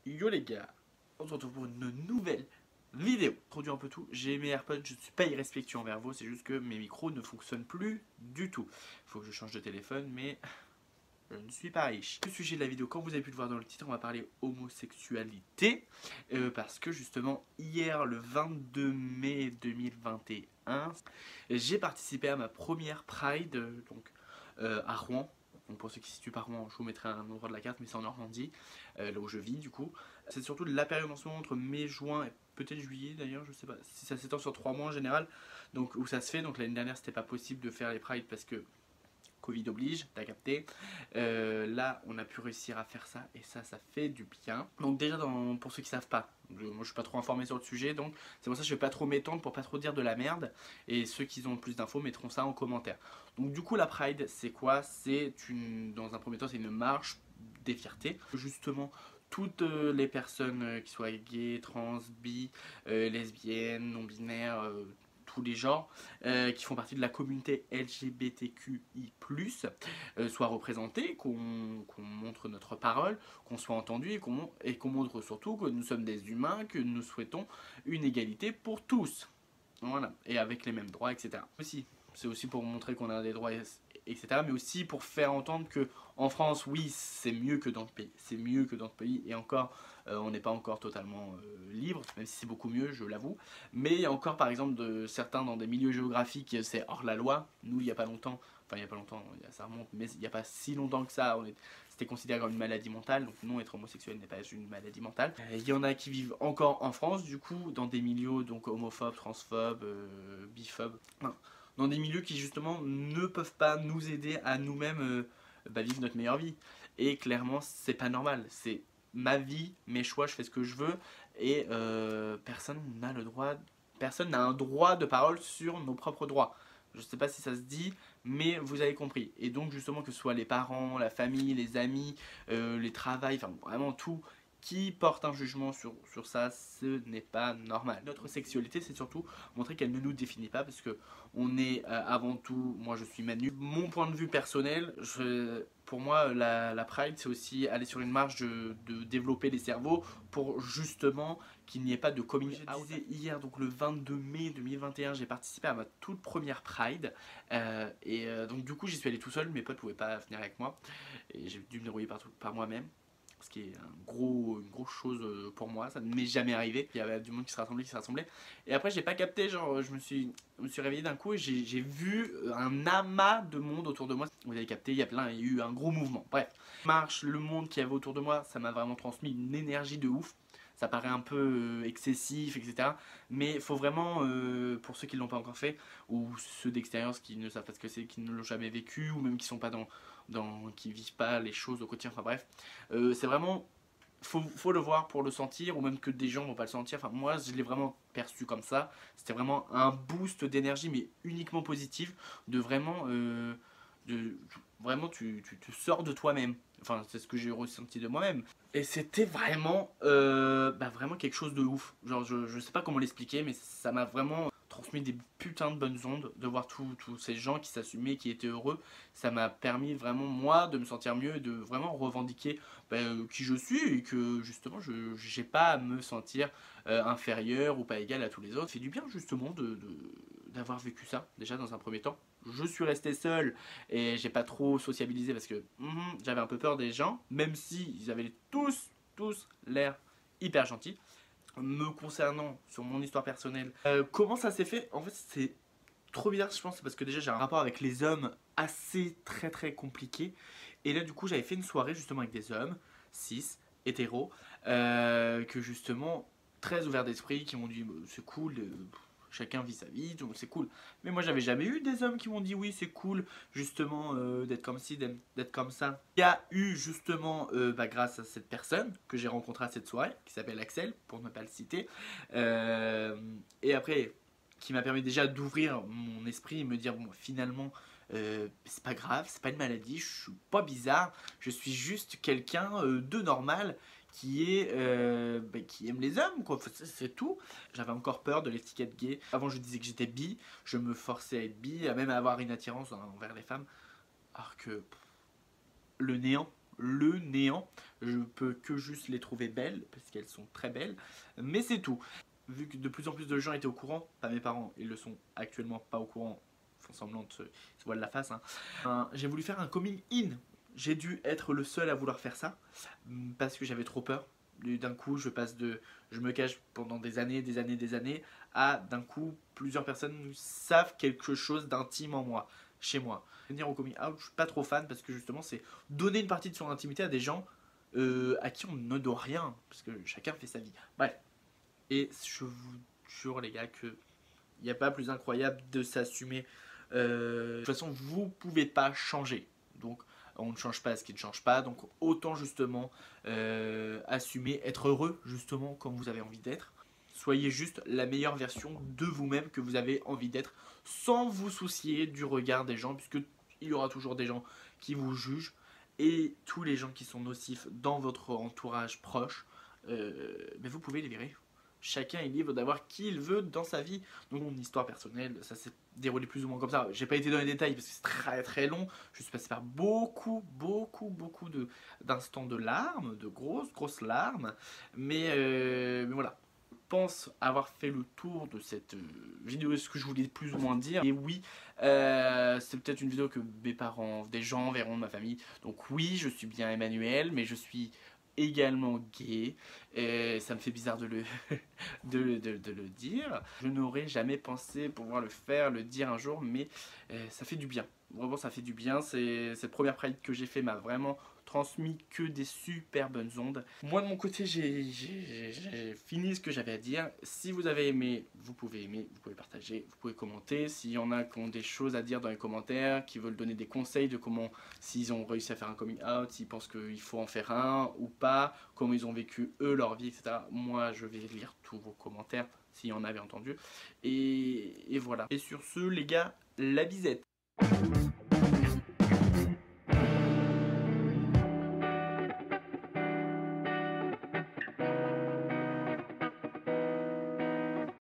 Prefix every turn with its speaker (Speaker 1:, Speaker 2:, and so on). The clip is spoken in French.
Speaker 1: Yo les gars, on se retrouve pour une nouvelle vidéo. Produit un peu tout, j'ai mes AirPods, je ne suis pas irrespectueux envers vous, c'est juste que mes micros ne fonctionnent plus du tout. Il faut que je change de téléphone, mais je ne suis pas riche. Le sujet de la vidéo, comme vous avez pu le voir dans le titre, on va parler homosexualité. Parce que justement, hier, le 22 mai 2021, j'ai participé à ma première Pride, à Rouen. Donc pour ceux qui se situent par Rouen, je vous mettrai un endroit de la carte, mais c'est en Normandie, là où je vis du coup. C'est surtout la période en ce moment entre mai, juin et peut-être juillet d'ailleurs, je sais pas, si ça s'étend sur 3 mois en général, donc où ça se fait. Donc l'année dernière c'était pas possible de faire les prides parce que Covid oblige, t'as capté. Là on a pu réussir à faire ça et ça fait du bien. Donc déjà pour ceux qui savent pas, moi je suis pas trop informé sur le sujet, donc c'est pour ça que je vais pas trop m'étendre pour pas trop dire de la merde. Et ceux qui ont plus d'infos mettront ça en commentaire. Donc du coup la Pride c'est quoi? Dans un premier temps c'est une marche des fiertés. Justement toutes les personnes qui soient gays, trans, bi, lesbiennes, non-binaires, tous les genres, qui font partie de la communauté LGBTQI+, soient représentés, qu'on montre notre parole, qu'on soit entendu et qu'on montre surtout que nous sommes des humains, que nous souhaitons une égalité pour tous. Voilà, et avec les mêmes droits, etc. C'est aussi pour montrer qu'on a des droits, etc. Mais aussi pour faire entendre que en France, oui, c'est mieux que dans le pays. C'est mieux que dans le pays. Et encore, on n'est pas encore totalement libre, même si c'est beaucoup mieux, je l'avoue. Mais il y a encore, par exemple, certains dans des milieux géographiques, c'est hors la loi. Nous, il n'y a pas longtemps, enfin il n'y a pas longtemps, ça remonte, mais il n'y a pas si longtemps que ça, c'était considéré comme une maladie mentale. Donc non, être homosexuel n'est pas une maladie mentale. Il y en a qui vivent encore en France, du coup, dans des milieux donc homophobes, transphobes, biphobes. Enfin, dans des milieux qui justement ne peuvent pas nous aider à nous-mêmes vivre notre meilleure vie. Et clairement c'est pas normal, c'est ma vie, mes choix, je fais ce que je veux et personne n'a un droit de parole sur nos propres droits. Je sais pas si ça se dit, mais vous avez compris. Et donc justement que ce soit les parents, la famille, les amis, les travails, enfin vraiment tout qui porte un jugement sur ça, ce n'est pas normal. Notre sexualité, c'est surtout montrer qu'elle ne nous définit pas, parce que on est avant tout, moi je suis Manu. Mon point de vue personnel, pour moi la Pride c'est aussi aller sur une marche de développer les cerveaux pour justement qu'il n'y ait pas de coming out. Hier, donc le 22 mai 2021, j'ai participé à ma toute première Pride donc du coup j'y suis allé tout seul, mes potes pouvaient pas venir avec moi et j'ai dû me débrouiller par moi-même. Ce qui est une grosse chose pour moi, ça ne m'est jamais arrivé. Il y avait du monde qui se rassemblait. Et après j'ai pas capté, genre je me suis réveillé d'un coup et j'ai vu un amas de monde autour de moi. Vous avez capté, il y a eu un gros mouvement. Bref, marche, le monde qu'il y avait autour de moi, ça m'a vraiment transmis une énergie de ouf. Ça paraît un peu excessif, etc. Mais il faut vraiment, pour ceux qui ne l'ont pas encore fait, ou ceux d'expérience qui ne savent pas ce que c'est, qui ne l'ont jamais vécu, ou même qui sont pas qui vivent pas les choses au quotidien, enfin bref, c'est vraiment, faut le voir pour le sentir, ou même que des gens vont pas le sentir. Enfin moi je l'ai vraiment perçu comme ça. C'était vraiment un boost d'énergie, mais uniquement positive, de vraiment tu te sors de toi-même. Enfin c'est ce que j'ai ressenti de moi-même. Et c'était vraiment vraiment quelque chose de ouf. Genre je sais pas comment l'expliquer, mais ça m'a vraiment transmis des putains de bonnes ondes, de voir tous ces gens qui s'assumaient, qui étaient heureux. Ça m'a permis vraiment moi de me sentir mieux et de vraiment revendiquer qui je suis, et que justement je n'ai pas à me sentir inférieur ou pas égal à tous les autres. Ça fait du bien justement d'avoir vécu ça déjà dans un premier temps. Je suis resté seul et j'ai pas trop sociabilisé parce que j'avais un peu peur des gens, même si ils avaient tous l'air hyper gentils. Me concernant sur mon histoire personnelle, comment ça s'est fait? En fait c'est trop bizarre, je pense, parce que déjà j'ai un rapport avec les hommes assez très compliqué. Et là du coup j'avais fait une soirée justement avec des hommes cis, hétéros, que justement très ouverts d'esprit, qui m'ont dit c'est cool, chacun vit sa vie, donc c'est cool. Mais moi j'avais jamais eu des hommes qui m'ont dit oui c'est cool justement d'être comme ci, d'être comme ça. Il y a eu justement grâce à cette personne que j'ai rencontrée à cette soirée, qui s'appelle Axel, pour ne pas le citer, et après qui m'a permis déjà d'ouvrir mon esprit et me dire bon finalement c'est pas grave, c'est pas une maladie, je suis pas bizarre, je suis juste quelqu'un de normal qui aime les hommes quoi, c'est tout. J'avais encore peur de l'étiquette gay. Avant je disais que j'étais bi, je me forçais à être bi, à même avoir une attirance envers les femmes, alors que le néant, le néant. Je peux que juste les trouver belles, parce qu'elles sont très belles, mais c'est tout. Vu que de plus en plus de gens étaient au courant, pas mes parents, ils le sont actuellement pas au courant, font semblant de se voiler la face, hein. J'ai voulu faire un coming in. J'ai dû être le seul à vouloir faire ça, parce que j'avais trop peur. D'un coup, je me cache pendant des années, à d'un coup, plusieurs personnes savent quelque chose d'intime en moi, chez moi. Venir au coming out, je suis pas trop fan, parce que justement, c'est donner une partie de son intimité à des gens à qui on ne doit rien, parce que chacun fait sa vie. Bref. Et je vous jure, les gars, que il n'y a pas plus incroyable de s'assumer. De toute façon, vous pouvez pas changer. Donc, on ne change pas ce qui ne change pas. Donc, autant justement assumer, être heureux justement comme vous avez envie d'être. Soyez juste la meilleure version de vous-même que vous avez envie d'être, sans vous soucier du regard des gens, puisque il y aura toujours des gens qui vous jugent, et tous les gens qui sont nocifs dans votre entourage proche, mais vous pouvez les virer. Chacun est libre d'avoir qui il veut dans sa vie. Donc mon histoire personnelle, ça s'est déroulé plus ou moins comme ça. J'ai pas été dans les détails parce que c'est très très long. Je suis passé par beaucoup d'instants de larmes, de grosses larmes. Mais voilà. Je pense avoir fait le tour de cette vidéo, ce que je voulais plus ou moins dire. Et oui, c'est peut-être une vidéo que mes parents, des gens verront de ma famille. Donc oui, je suis bien Emmanuel, mais je suis également gay, et ça me fait bizarre de le dire. Je n'aurais jamais pensé pouvoir le faire, le dire un jour, mais ça fait du bien. Vraiment, ça fait du bien. Cette première Pride que j'ai fait m'a vraiment transmis que des super bonnes ondes. Moi de mon côté, j'ai fini ce que j'avais à dire. Si vous avez aimé, vous pouvez partager, vous pouvez commenter. S'il y en a qui ont des choses à dire dans les commentaires, qui veulent donner des conseils de comment, s'ils ont réussi à faire un coming out, s'ils pensent qu'il faut en faire un ou pas, comment ils ont vécu eux leur vie, etc. Moi, je vais lire tous vos commentaires, s'il y en avait entendu. Et voilà. Et sur ce, les gars, la bisette.